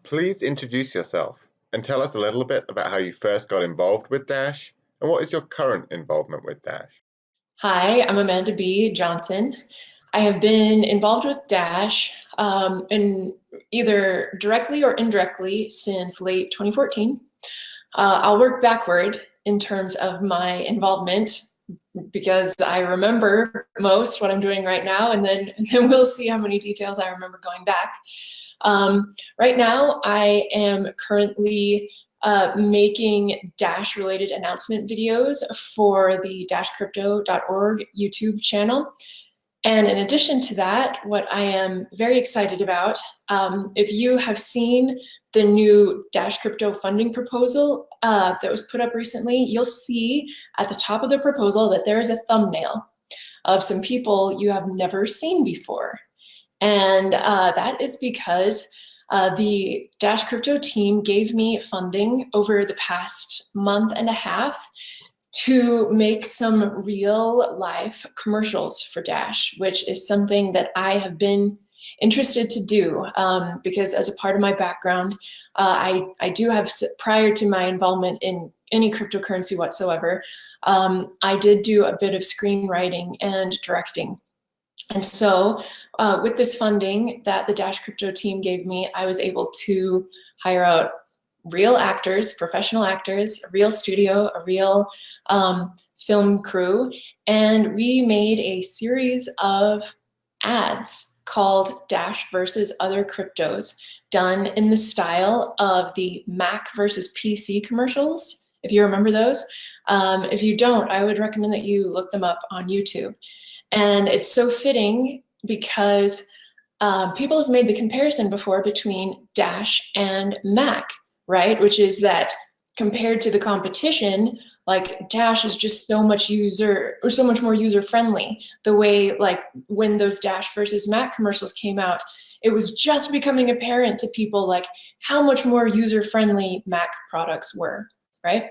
Please introduce yourself and tell us a little bit about how you first got involved with Dash and what is your current involvement with Dash. Hi, I'm Amanda B. Johnson. I have been involved with Dash in either directly or indirectly since late 2014. I'll work backward in terms of my involvement because I remember most what I'm doing right now, and then we'll see how many details I remember going back. Right now, I am currently making Dash related announcement videos for the dashcrypto.org YouTube channel. And in addition to that, what I am very excited about, if you have seen the new Dash Crypto funding proposal that was put up recently, you'll see at the top of the proposal that there is a thumbnail of some people you have never seen before. And that is because the Dash Crypto team gave me funding over the past month and a half to make some real life commercials for Dash, which is something that I have been interested to do because as a part of my background, I do have, prior to my involvement in any cryptocurrency whatsoever, I did do a bit of screenwriting and directing. And so with this funding that the Dash Crypto team gave me, I was able to hire out real actors, professional actors, a real studio, a real film crew, and we made a series of ads called Dash versus Other Cryptos, done in the style of the Mac versus PC commercials, if you remember those. If you don't, I would recommend that you look them up on YouTube. And it's so fitting because people have made the comparison before between Dash and Mac, right? Which is that compared to the competition, like Dash is just so much more user friendly. The way like when those Dash versus Mac commercials came out, it was just becoming apparent to people like how much more user friendly Mac products were, right?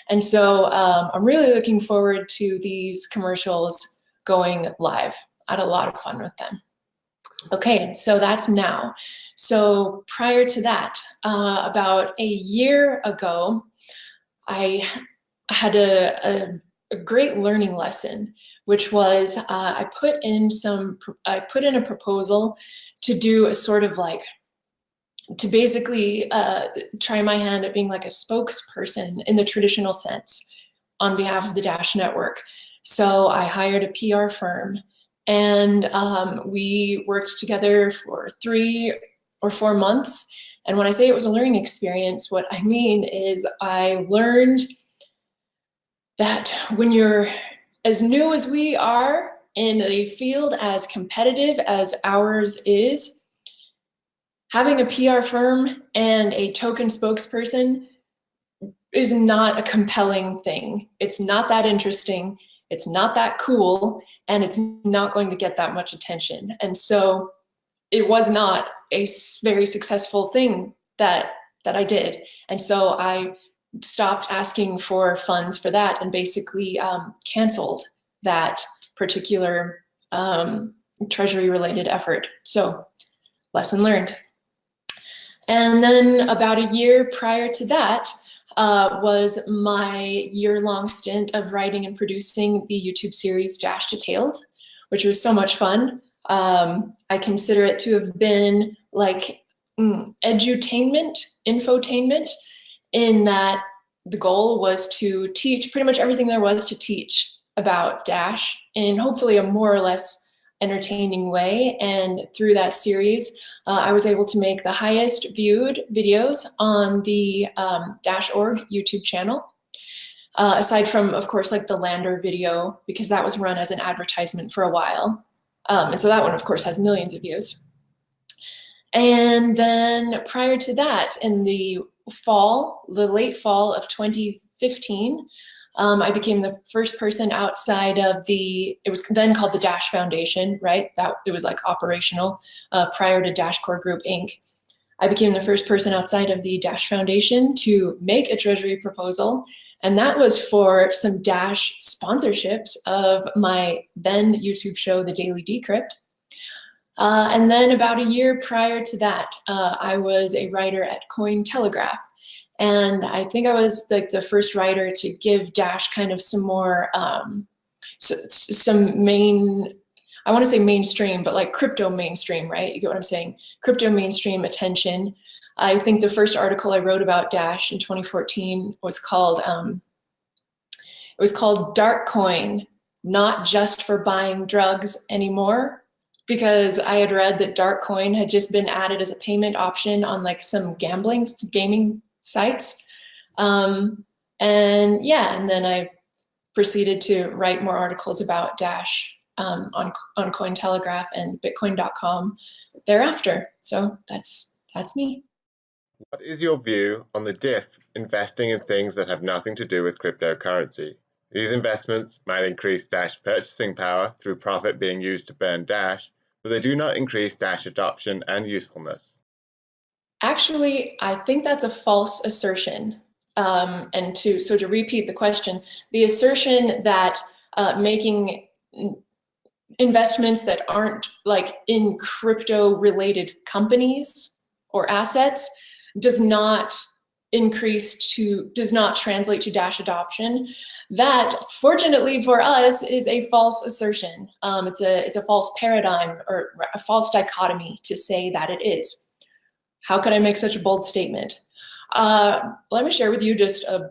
And so I'm really looking forward to these commercials going live. I had a lot of fun with them. Okay, so that's now. So prior to that, about a year ago, I had a great learning lesson, which was I put in a proposal to do a sort of like, to basically try my hand at being like a spokesperson in the traditional sense on behalf of the Dash network. So I hired a PR firm and we worked together for 3 or 4 months. And when I say it was a learning experience, what I mean is I learned that when you're as new as we are in a field as competitive as ours is, having a PR firm and a token spokesperson is not a compelling thing. It's not that interesting. It's not that cool, and it's not going to get that much attention. And so it was not a very successful thing that I did. And so I stopped asking for funds for that and basically canceled that particular treasury-related effort. So lesson learned. And then about a year prior to that, was my year-long stint of writing and producing the YouTube series Dash Detailed, which was so much fun. I consider it to have been like edutainment, infotainment, in that the goal was to teach pretty much everything there was to teach about Dash in hopefully a more or less entertaining way. And through that series, I was able to make the highest viewed videos on the Dash.org YouTube channel, aside from, of course, like the Lander video, because that was run as an advertisement for a while. And so that one, of course, has millions of views. And then prior to that, in the late fall of 2015, I became the first person outside of it was then called the Dash Foundation, right? It was like operational prior to Dash Core Group Inc. I became the first person outside of the Dash Foundation to make a treasury proposal, and that was for some Dash sponsorships of my then YouTube show, The Daily Decrypt. And then about a year prior to that, I was a writer at Cointelegraph. And I think I was like the first writer to give Dash kind of some more, some I want to say mainstream, but like crypto mainstream, right? You get what I'm saying? Crypto mainstream attention. I think the first article I wrote about Dash in 2014 was called, it was called Dark Coin, Not Just for Buying Drugs Anymore, because I had read that Dark Coin had just been added as a payment option on like some gaming sites. And yeah, and then I proceeded to write more articles about Dash on Cointelegraph and Bitcoin.com thereafter. So that's me. What is your view on the DIF investing in things that have nothing to do with cryptocurrency? These investments might increase Dash purchasing power through profit being used to burn Dash, but they do not increase Dash adoption and usefulness. Actually, I think that's a false assertion. And to repeat the question, the assertion that making investments that aren't like in crypto related companies or assets does not translate to Dash adoption. That, fortunately for us, is a false assertion. It's a false paradigm or a false dichotomy to say that it is. How could I make such a bold statement? Let me share with you just a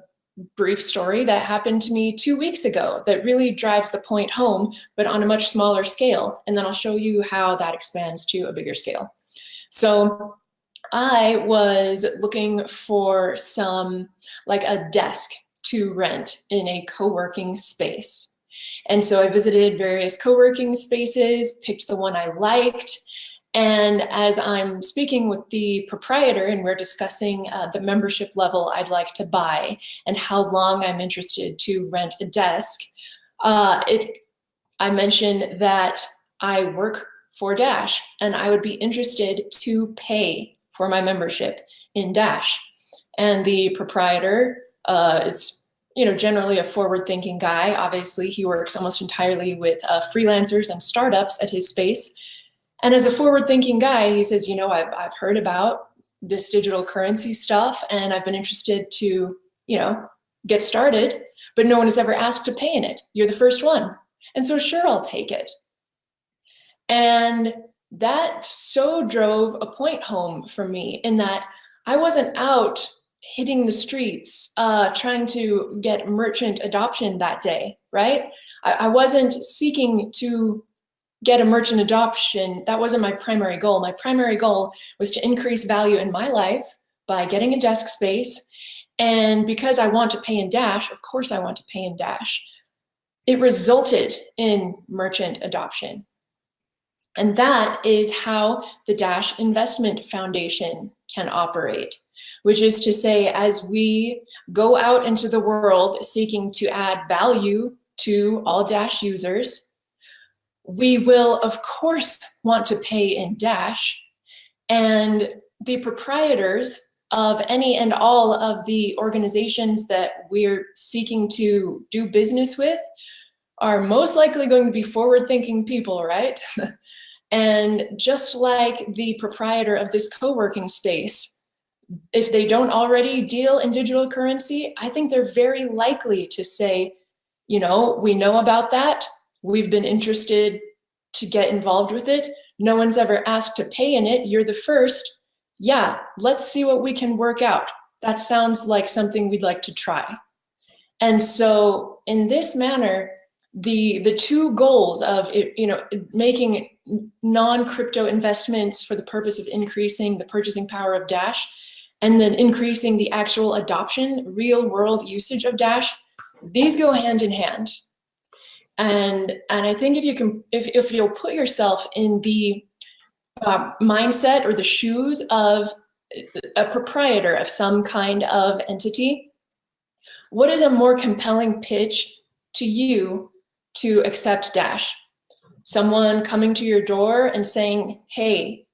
brief story that happened to me 2 weeks ago that really drives the point home, but on a much smaller scale. And then I'll show you how that expands to a bigger scale. So I was looking for like a desk to rent in a co-working space. And so I visited various co-working spaces, picked the one I liked. And as I'm speaking with the proprietor and we're discussing the membership level I'd like to buy and how long I'm interested to rent a desk, I mentioned that I work for Dash and I would be interested to pay for my membership in Dash. And the proprietor is, generally a forward-thinking guy. Obviously, he works almost entirely with freelancers and startups at his space. And as a forward-thinking guy, he says, I've heard about this digital currency stuff and I've been interested to, get started, but no one has ever asked to pay in it. You're the first one. And so sure, I'll take it. And that so drove a point home for me in that I wasn't out hitting the streets trying to get merchant adoption that day, right? I wasn't seeking to get a merchant adoption. That wasn't my primary goal. My primary goal was to increase value in my life by getting a desk space. And because I want to pay in Dash, of course I want to pay in Dash, it resulted in merchant adoption. And that is how the Dash Investment Foundation can operate, which is to say, as we go out into the world seeking to add value to all Dash users, we will, of course, want to pay in Dash. And the proprietors of any and all of the organizations that we're seeking to do business with are most likely going to be forward-thinking people, right? And just like the proprietor of this co-working space, if they don't already deal in digital currency, I think they're very likely to say, we know about that. We've been interested to get involved with it. No one's ever asked to pay in it. You're the first. Yeah, let's see what we can work out. That sounds like something we'd like to try. And so in this manner, the two goals of making non-crypto investments for the purpose of increasing the purchasing power of Dash, and then increasing the actual adoption, real world usage of Dash, these go hand in hand. And I think if you'll put yourself in the mindset or the shoes of a proprietor of some kind of entity, what is a more compelling pitch to you to accept Dash? Someone coming to your door and saying, hey,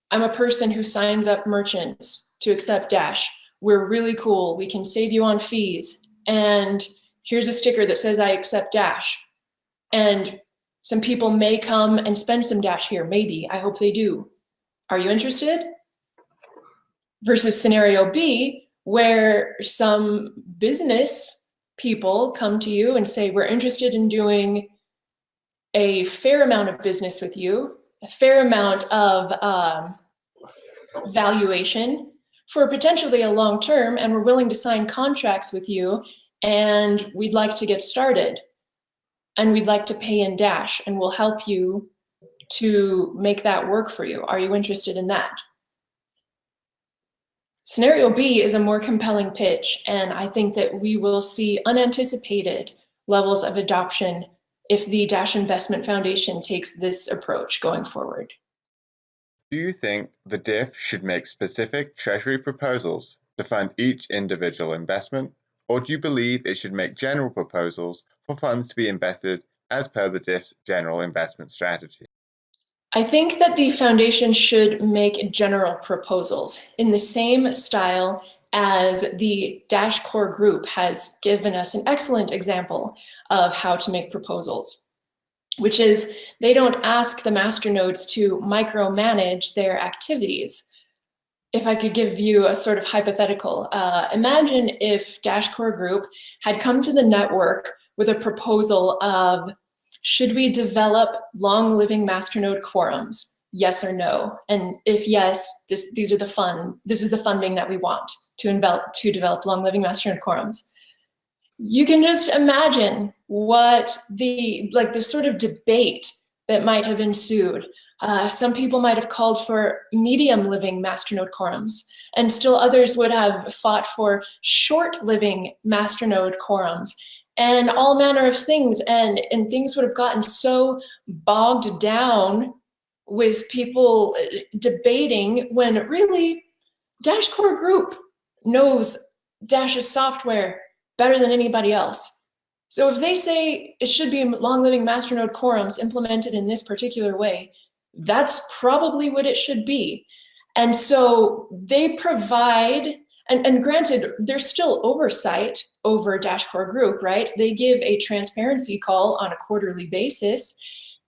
I'm a person who signs up merchants to accept Dash. We're really cool. We can save you on fees. And here's a sticker that says I accept Dash. And Some people may come and spend some Dash here, maybe. I hope they do. Are you interested? Versus scenario B, where some business people come to you and say, we're interested in doing a fair amount of business with you, a fair amount of valuation for potentially a long term, and we're willing to sign contracts with you, and we'd like to get started, and we'd like to pay in Dash, and we'll help you to make that work for you. Are you interested in that? Scenario B is a more compelling pitch, and I think that we will see unanticipated levels of adoption if the Dash Investment Foundation takes this approach going forward. Do you think the DIF should make specific Treasury proposals to fund each individual investment, or do you believe it should make general proposals for funds to be invested as per the DIF's general investment strategy? I think that the foundation should make general proposals in the same style as the Dash Core Group has given us an excellent example of how to make proposals, which is they don't ask the masternodes to micromanage their activities. If I could give you a sort of hypothetical, imagine if Dash Core Group had come to the network with a proposal of, should we develop long-living masternode quorums? Yes or no? And if yes, this is the funding that we want to develop long-living masternode quorums. You can just imagine what the sort of debate that might have ensued. Some people might have called for medium-living masternode quorums, and still others would have fought for short-living masternode quorums, and all manner of things, and things would have gotten so bogged down with people debating when really Dash Core Group knows Dash's software better than anybody else. So if they say it should be long-living masternode quorums implemented in this particular way, that's probably what it should be. And so they provide, and granted, there's still oversight over Dash Core Group, right? They give a transparency call on a quarterly basis,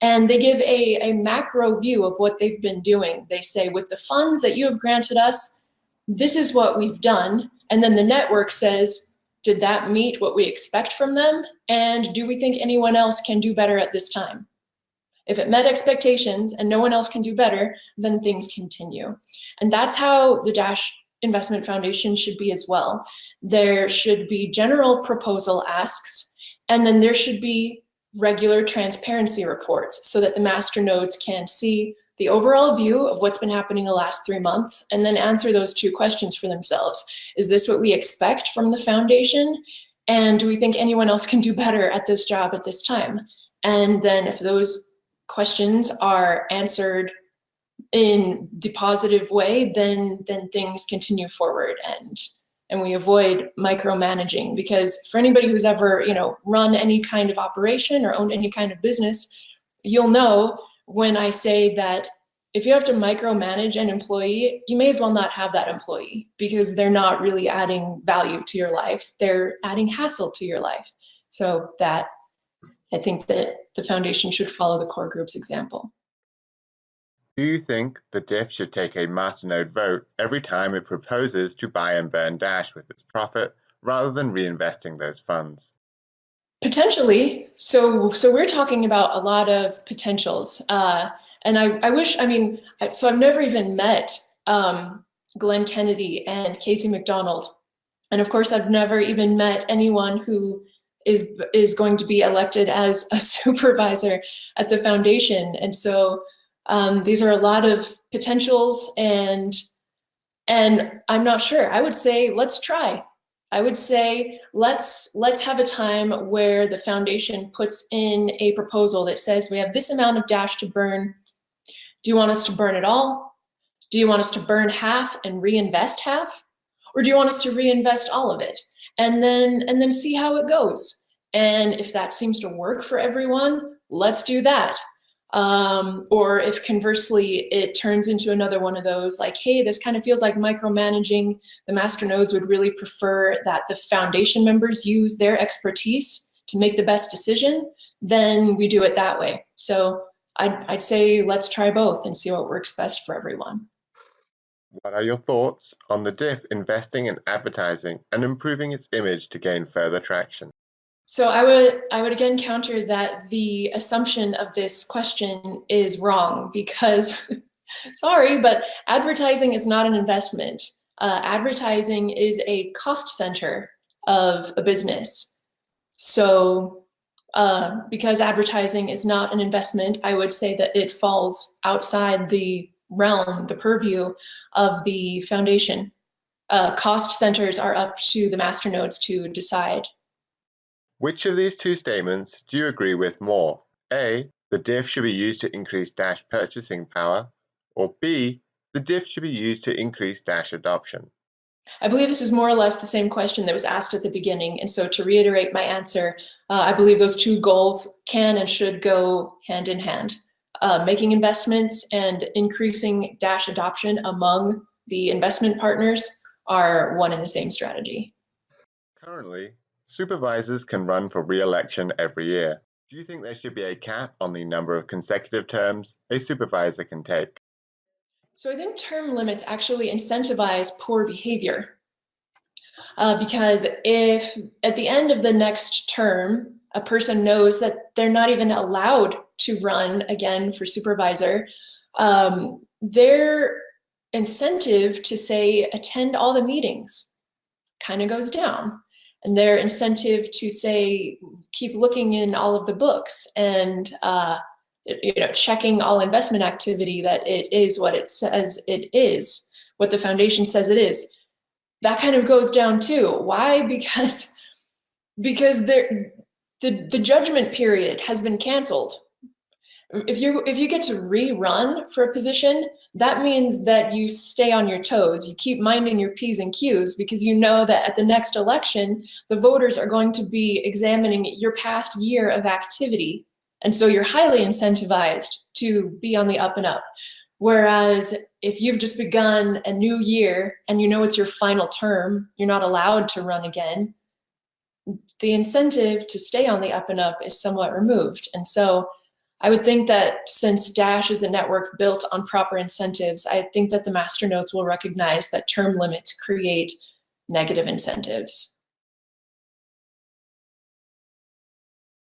and they give a macro view of what they've been doing. They say, with the funds that you have granted us, this is what we've done. And then the network says, did that meet what we expect from them? And do we think anyone else can do better at this time? If it met expectations and no one else can do better, then things continue. And that's how the Dash Investment Foundation should be as well. There should be general proposal asks, and then there should be regular transparency reports so that the masternodes can see the overall view of what's been happening the last 3 months, and then answer those 2 questions for themselves. Is this what we expect from the foundation? And do we think anyone else can do better at this job at this time? And then if those questions are answered in the positive way, then things continue forward, and we avoid micromanaging. Because for anybody who's ever run any kind of operation or owned any kind of business, you'll know when I say that if you have to micromanage an employee, you may as well not have that employee, because they're not really adding value to your life. They're adding hassle to your life. So that, I think that the foundation should follow the core group's example. Do you think the DIF should take a masternode vote every time it proposes to buy and burn Dash with its profit, rather than reinvesting those funds? Potentially. So we're talking about a lot of potentials. And I wish, so I've never even met Glenn Kennedy and Casey McDonald. And of course, I've never even met anyone who is going to be elected as a supervisor at the foundation. And so these are a lot of potentials, and I'm not sure. I would say, let's try. I would say, let's have a time where the foundation puts in a proposal that says, we have this amount of Dash to burn. Do you want us to burn it all? Do you want us to burn half and reinvest half? Or do you want us to reinvest all of it? And then see how it goes. And if that seems to work for everyone, let's do that. Or if conversely, it turns into another one of those, like, hey, this kind of feels like micromanaging. The masternodes would really prefer that the foundation members use their expertise to make the best decision, then we do it that way. So I'd say let's try both and see what works best for everyone. What are your thoughts on the DIF investing in advertising and improving its image to gain further traction? So I would again counter that the assumption of this question is wrong because, sorry, but advertising is not an investment. Advertising is a cost center of a business. So because advertising is not an investment, I would say that it falls outside the realm, the purview of the foundation. Cost centers are up to the masternodes to decide. Which of these two statements do you agree with more? A, the DIF should be used to increase Dash purchasing power, or B, the DIF should be used to increase Dash adoption? I believe this is more or less the same question that was asked at the beginning. And so to reiterate my answer, I believe those two goals can and should go hand in hand. Making investments and increasing Dash adoption among the investment partners are one and the same strategy. Currently, supervisors can run for re-election every year. Do you think there should be a cap on the number of consecutive terms a supervisor can take? So I think term limits actually incentivize poor behavior. Because if at the end of the next term, a person knows that they're not even allowed to run again for supervisor, their incentive to say, attend all the meetings kind of goes down. And their incentive to say, keep looking in all of the books and checking all investment activity that it is what it says it is, what the foundation says it is, that kind of goes down too. Why? Because the judgment period has been canceled. If you get to rerun for a position, that means that you stay on your toes. You keep minding your P's and Q's because you know that at the next election, the voters are going to be examining your past year of activity. And so you're highly incentivized to be on the up and up. Whereas if you've just begun a new year and you know it's your final term, you're not allowed to run again, the incentive to stay on the up and up is somewhat removed. And so I would think that since Dash is a network built on proper incentives, I think that the masternodes will recognize that term limits create negative incentives.